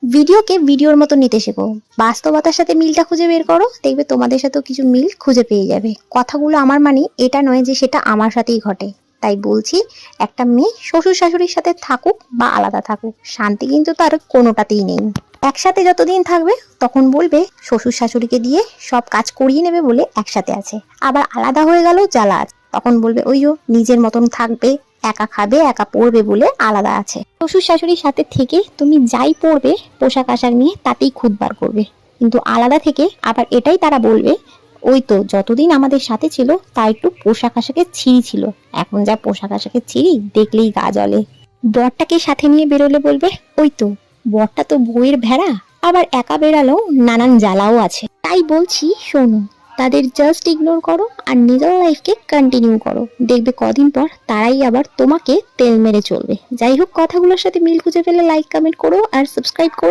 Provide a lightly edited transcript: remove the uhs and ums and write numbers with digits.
ভিডিওকে ভিডিওর মতো নিতে শেখো, বাস্তবতার সাথে মিলটা খুঁজে বের করো, দেখবে তোমাদের সাথেও কিছু মিল খুঁজে পেয়ে যাবে। কথাগুলো আমার মানে এটা নয় যে সেটা আমার সাথেই ঘটে। তাই বলছি, একটা মেয়ে শ্বশুর শাশুড়ির সাথে থাকুক বা আলাদা থাকুক, শান্তি কিন্তু তার কোনোটাতেই নেই। একসাথে যতদিন থাকবে তখন বলবে শ্বশুর শাশুড়িকে দিয়ে সব কাজ করিয়ে নেবে বলে একসাথে আছে, আবার আলাদা হয়ে গেল জ্বালা, তখন বলবে ওইও নিজের মতন থাকবে, একা খাবে একা পড়বে বলে আলাদা আছে। শ্বশুর শাশুড়ির সাথে থেকে তুমি যাই পড়বে পোশাক আশাক নিয়ে তাতেই খুদ বার করবে, কিন্তু আলাদা থেকে আবার এটাই তারা বলবে ওই তো যতদিন আমাদের সাথে ছিল তা একটু পোশাক আশাকের ছিঁড়ি ছিল, এখন যা পোশাক আশাকের ছিঁড়ি দেখলেই গা জ্বলে। বরটাকে সাথে নিয়ে বেরোলে বলবে ওই তো বরটা তো বউয়ের ভেড়া, আবার একা বেরালেও নানান জ্বালাও আছে। তাই বলছি শোনো, তাদের জাস্ট ইগনোর করো আর নিজের লাইফকে কন্টিনিউ করো, দেখবে কদিন পর তারাই আবার তোমাকে তেল মেরে চলবে। যাই হোক, কথাগুলোর সাথে মিল খুঁজে পেলে লাইক কমেন্ট করো আর সাবস্ক্রাইব করো।